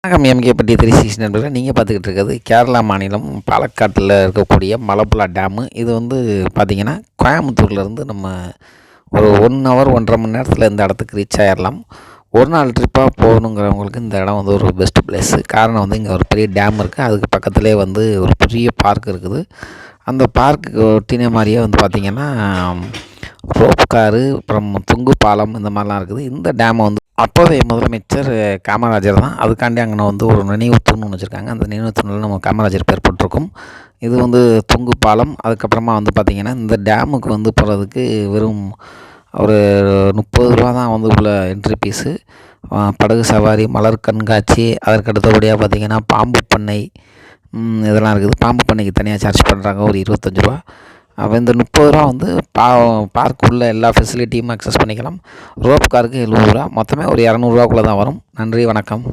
வணக்கம் எம்கேபட்டி 360 நண்பர்களே. நீங்கள் பார்த்துக்கிட்டு இருக்கிறது கேரளா மாநிலம் பாலக்காட்டில் இருக்கக்கூடிய மலப்புழா டேமு. இது வந்து பார்த்திங்கன்னா கோயம்புத்தூர்லேருந்து நம்ம ஒரு 1 ஹவர் 1.5 மணி நேரத்தில் இந்த இடத்துக்கு ரீச் ஆகிடலாம். ஒரு நாள் ட்ரிப்பாக போகணுங்கிறவங்களுக்கு இந்த இடம் வந்து ஒரு பெஸ்ட் பிளேஸு. காரணம் வந்து இங்கே ஒரு பெரிய டேம் இருக்குது, அதுக்கு பக்கத்துலேயே வந்து ஒரு பெரிய பார்க் இருக்குது. அந்த பார்க்குக்கு ஒட்டின மாதிரியே வந்து பார்த்திங்கன்னா ரோப் காரு, அப்புறம் தொங்கு பாலம், இந்த மாதிரிலாம் இருக்குது. இந்த டேமை வந்து அப்போதைய முதலமைச்சர் காமராஜர் தான். அதுக்காண்டி அங்கே வந்து ஒரு நினைவு தூண் ஒன்று வச்சுருக்காங்க. அந்த நினைவு தூணில் நம்ம காமராஜர் பேர் போட்டிருக்கும். இது வந்து தொங்கு பாலம். அதுக்கப்புறமா வந்து பார்த்திங்கன்னா இந்த டேமுக்கு வந்து போகிறதுக்கு வெறும் ஒரு 30 ரூபா தான் வந்து உள்ள என்ட்ரி ஃபீஸு. படகு சவாரி, மலர் கண்காட்சி, அதற்கு அடுத்தபடியாக பார்த்திங்கன்னா பாம்பு பண்ணை, இதெல்லாம் இருக்குது. பாம்பு பண்ணைக்கு தனியாக சார்ஜ் பண்ணுறாங்க, ஒரு 25 ரூபா. அப்போ இந்த 30 ரூபா வந்து பார்க் உள்ள எல்லா ஃபெசிலிட்டியும் அக்சஸ் பண்ணிக்கலாம். ரோப் காருக்கு 70 ரூபா. மொத்தமே ஒரு 200 ரூபாக்குள்ளே தான் வரும். நன்றி, வணக்கம்.